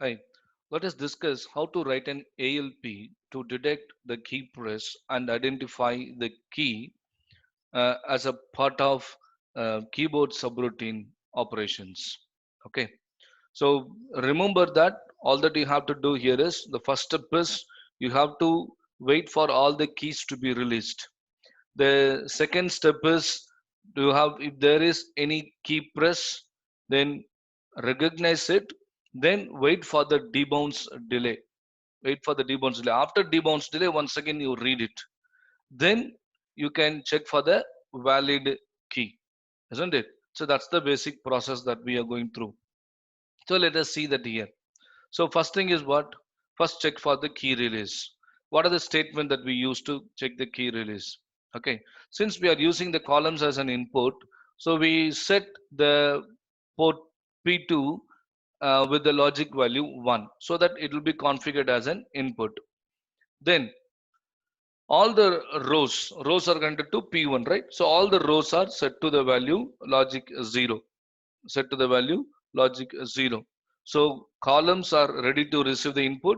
Hi, let us discuss how to write an ALP to detect the key press and identify the key as a part of keyboard subroutine operations. Okay, so remember that all that you have to do here is the first step is you have to wait for all the keys to be released. The second step is to have, if there is any key press, then recognize it, then wait for the debounce delay. Wait for the debounce delay. After debounce delay, once again you read it. Then you can check for the valid key, isn't it? So that's the basic process that we are going through. So let us see that here. So first thing is what? First check for the key release. What are the statement that we use to check the key release? Okay, since we are using the columns as an input, so we set the port P2 with the logic value 1 so that it will be configured as an input. Then all the rows are connected to P1, right? So all the rows are set to the value logic 0, set to the value logic 0. So columns are ready to receive the input,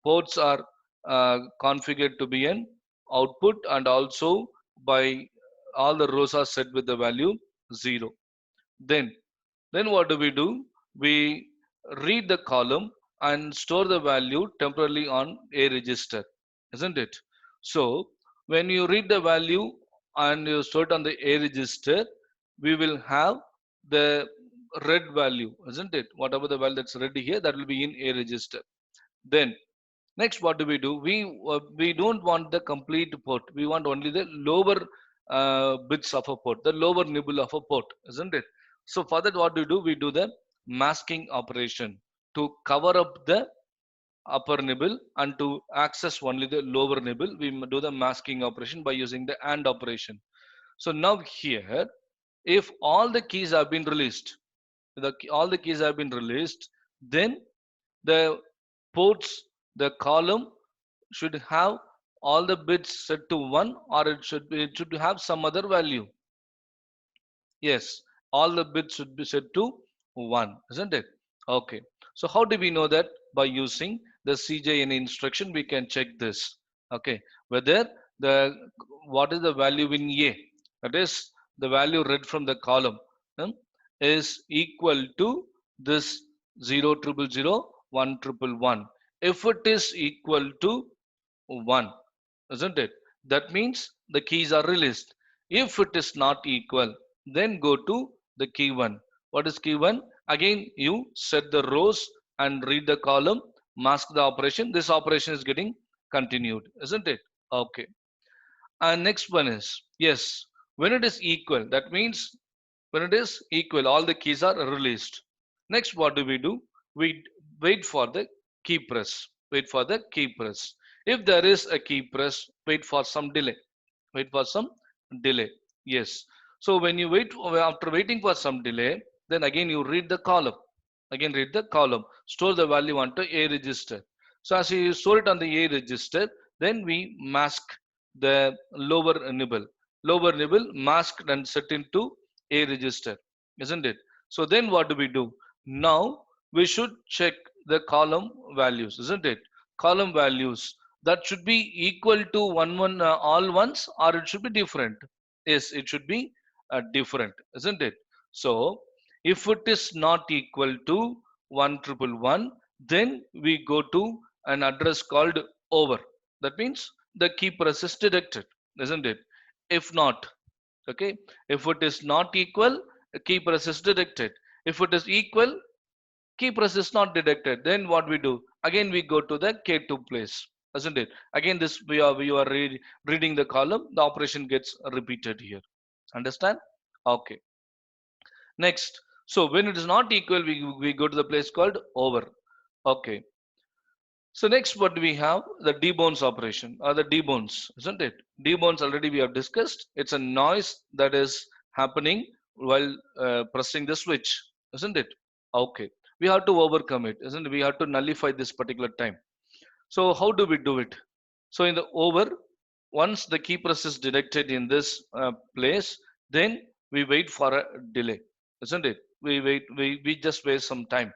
ports are configured to be an output, and also by all the rows are set with the value 0. then then what do? We read the column and store the value temporarily on a register, isn't it? So when you read the value and you store it on the a register, we will have the red value, isn't it? Whatever the value that's read here, that will be in a register. Then next, what do? We don't want the complete port. We want only the lower bits of a port, the lower nibble of a port, isn't it? So for that, what do? We do the masking operation to cover up the upper nibble, and to access only the lower nibble, we do the masking operation by using the AND operation. So now here, if all the keys have been released, all the keys have been released, then the ports, the column should have all the bits set to 1, or it should have some other value. Yes, all the bits should be set to 1, isn't it? Okay. So how do we know that? By using the CJN instruction, we can check this. Okay, whether the what is the value in A, that is the value read from the column, is equal to this 0 triple 0 1 triple 1. If it is equal to 1, isn't it? That means the keys are released. If it is not equal, then go to the key 1. What is key 1? Again, you set the rows and read the column, mask the operation. This operation is getting continued, isn't it? Okay. And next one is, yes, when it is equal, that means when it is equal, all the keys are released. Next, what do? We wait for the key press. Wait for the key press. If there is a key press, wait for some delay. Wait for some delay. Yes. So when you wait, after waiting for some delay, then again you read the column. Again read the column. Store the value onto A register. So as you store it on the A register, then we mask the lower nibble. Lower nibble masked and set into A register, isn't it? So then what do? Now we should check the column values, isn't it? Column values that should be equal to all ones, or it should be different. Yes, it should be different, isn't it? So if it is not equal to 1 triple 1, then we go to an address called over. That means the key press is detected, isn't it? If not, okay, if it is not equal, key press is detected. If it is equal, key press is not detected, then what we do? Again we go to the K2 place, isn't it? Again this we are reading the column, the operation gets repeated here. Understand? Okay. Next, so when it is not equal, we go to the place called over. Okay. So next, what do we have? The debounce operation, or the debounce, isn't it? Debounce already we have discussed. It's a noise that is happening while pressing the switch, isn't it? Okay. We have to overcome it, isn't it? We have to nullify this particular time. So how do we do it? So in the over, once the key press is detected in this place, then we wait for a delay, isn't it? We just waste some time.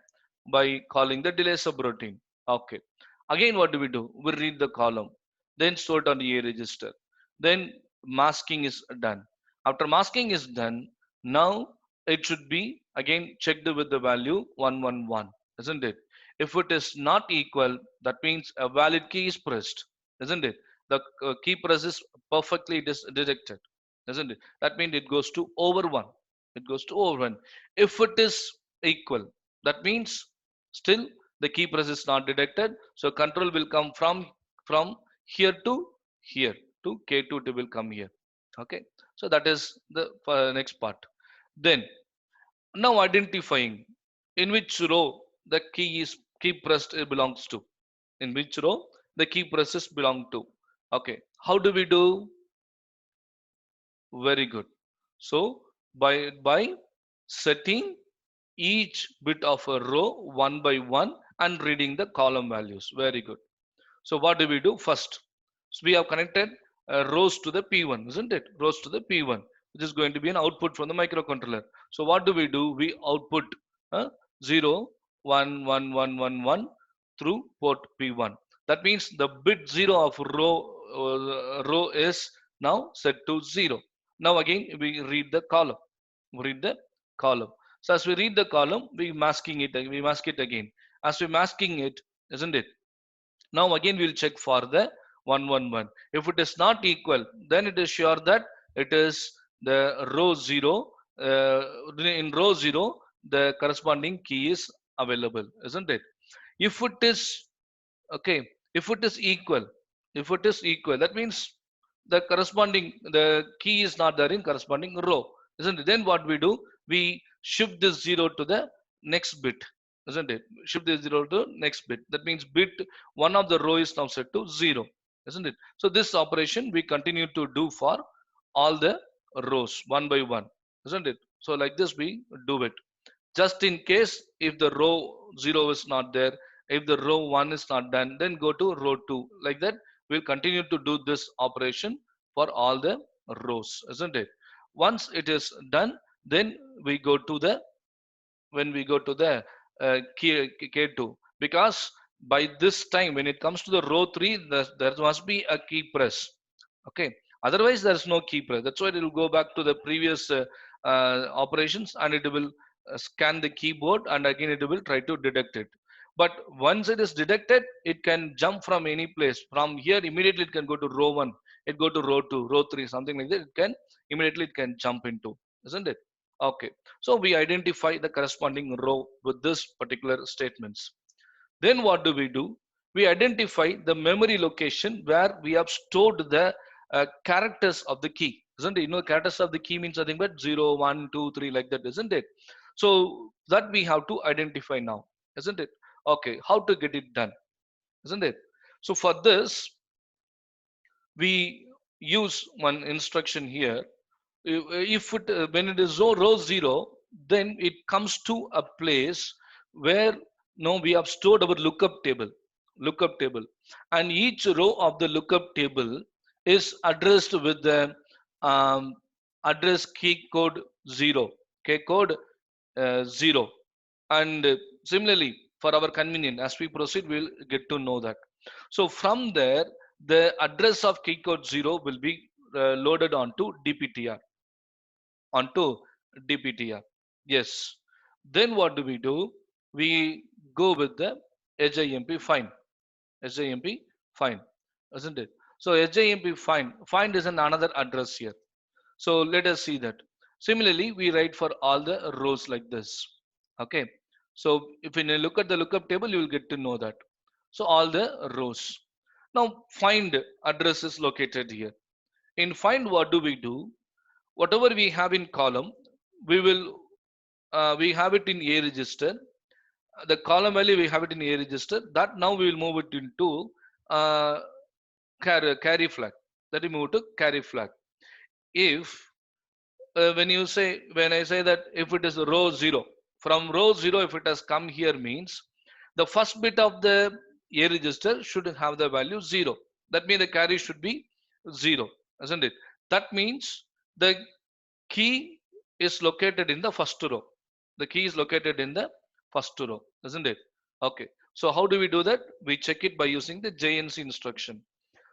by calling the delay subroutine. Okay. Again, what do? We read the column, then store it on the A register. Then masking is done. After masking is done, now it should be again checked with the value 111, isn't it? If it is not equal, that means a valid key is pressed, isn't it? The key press is perfectly detected, isn't it? That means it goes to over one. It goes to over one. If it is equal, that means still the key press is not detected. So control will come from here to here to K2 to will come here. Okay. So that is the next part. Then now identifying in which row the key pressed belongs to. In which row the key presses belong to. Okay. How do we do? Very good. So by setting each bit of a row one by one and reading the column values. Very good. So what do we do first? So we have connected rows to the P1, isn't it? Rows to the P1, which is going to be an output from the microcontroller. So what do? We output uh, 0, 1, 1, 1, 1, 1 through port P1. That means the bit 0 of row is now set to 0. Now again we read the column. We read the column. So as we read the column, we mask it again. As we masking it, isn't it? Now again we'll check for the 111. If it is not equal, then it is sure that it is the row 0. In row 0, the corresponding key is available, isn't it? If it is okay, if it is equal, that means the key is not there in corresponding row, isn't it? Then what we do? We shift this 0 to the next bit, isn't it? Shift this 0 to next bit. That means bit one of the row is now set to 0, isn't it? So this operation we continue to do for all the rows one by one, isn't it? So like this we do it. Just in case if the row 0 is not there, if the row 1 is not done, then go to row 2. Like that we'll continue to do this operation for all the rows, isn't it? Once it is done, then we go to the when we go to the K2, because by this time when it comes to the row 3, there must be a key press. Okay, otherwise there is no key press. That's why it will go back to the previous operations, and it will scan the keyboard, and again it will try to detect it. But once it is detected, it can jump from any place. From here immediately it can go to row 1, it go to row 2, row 3, something like that. It can immediately it can jump into, isn't it? Okay, so we identify the corresponding row with this particular statements. Then what do? We identify the memory location where we have stored the characters of the key. Isn't it? You know, characters of the key means nothing but 0, 1, 2, 3, like that, isn't it? So that we have to identify now, isn't it? Okay, how to get it done, isn't it? So for this, we use one instruction here. If it when it is row 0, then it comes to a place where no we have stored our lookup table, and each row of the lookup table is addressed with the um, address key code 0, key code 0. And similarly, for our convenience, as we proceed we'll get to know that. So from there, the address of key code 0 will be loaded onto DPTR. Yes. Then what do? We go with the HIMP find. HIMP find, isn't it? So HIMP find is another address here. So let us see that. Similarly, we write for all the rows like this. Okay. So if you look at the lookup table, you will get to know that. So all the rows. Now find address is located here. In find, what do? Whatever we have in column, we will we have it in A register. The column value we have it in A register. That now we will move it into uh, carry flag. That we move to carry flag. If when I say that if it is row 0, from row 0 if it has come here means the first bit of the A register should have the value 0. That means the carry should be 0, isn't it? That means the key is located in the first row. The key is located in the first row, isn't it? Okay. So how do we do that? We check it by using the JNC instruction.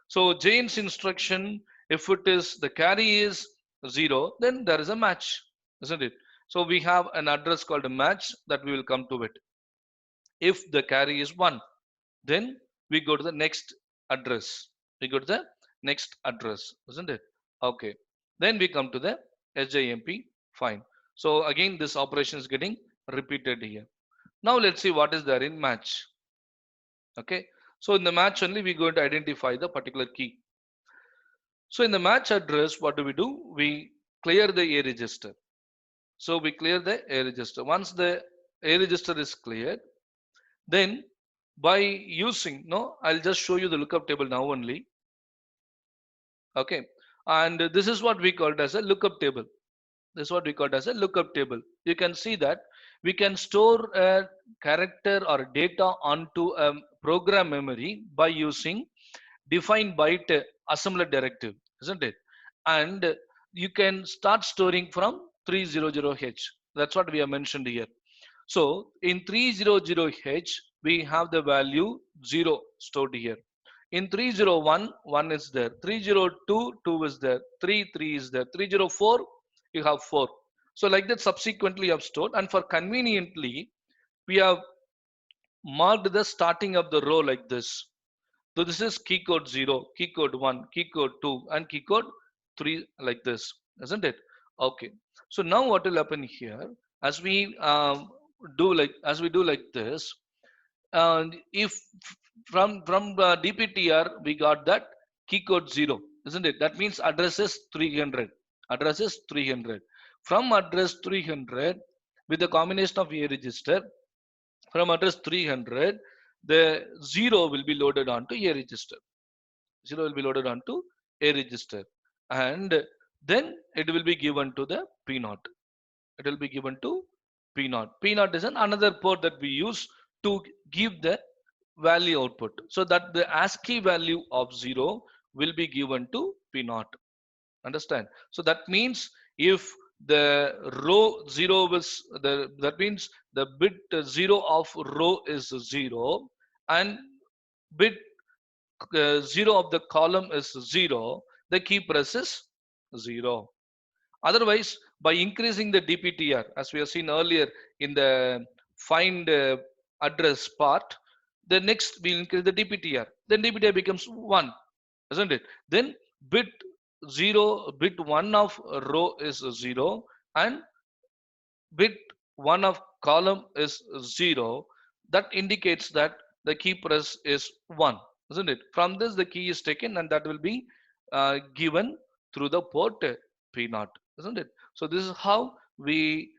So JNC instruction, if it is the carry is 0, then there is a match, isn't it? So we have an address called a match that we will come to it. If the carry is 1, then we go to the next address. We go to the next address, isn't it? Okay. Then we come to the SJMP. Fine. So again, this operation is getting repeated here. Now let's see what is there in match. Okay. So in the match only, we're going to identify the particular key. So in the match address, what do? We clear the A register. So we clear the A register. Once the A register is cleared, then by using, no, I'll just show you the lookup table now only. Okay. And this is what we called as a lookup table. This is what we called as a lookup table. You can see that we can store a character or data onto a program memory by using define byte assembler directive, isn't it? And you can start storing from 300H. That's what we have mentioned here. So in 300H, we have the value 0 stored here. In 301, 1 is there. 302, 2 is there. 3 is there. 304, you have 4. So like that subsequently you have stored. And for conveniently, we have marked the starting of the row like this. So this is key code 0, key code 1, key code 2, and key code 3 like this, isn't it? Okay. So now what will happen here as we as we do like this, and if from DPTR we got that key code 0, isn't it? That means address is 300. Address is 300. From address 300 with the combination of A register, from address 300, the 0 will be loaded onto A register. 0 will be loaded onto A register, and then it will be given to the P0. It will be given to P0. P0 is another port that we use to give the value output, so that the ASCII value of 0 will be given to P0. Understand? So that means if the row 0 is that means the bit 0 of row is 0, and bit 0 of the column is 0, the key press is 0. Otherwise, by increasing the DPTR, as we have seen earlier in the find address part, the next we increase the DPTR. Then DPTR becomes 1, isn't it? Then bit 0, bit 1 of row is 0, and bit 1 of column is 0. That indicates that the key press is 1, isn't it? From this, the key is taken, and that will be given through the port P0, isn't it? So this is how we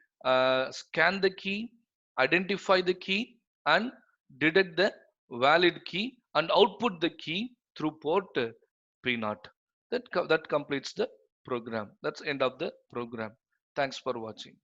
scan the key, identify the key, and detect the valid key and output the key through port P0. That completes the program. That's end of the program. Thanks for watching.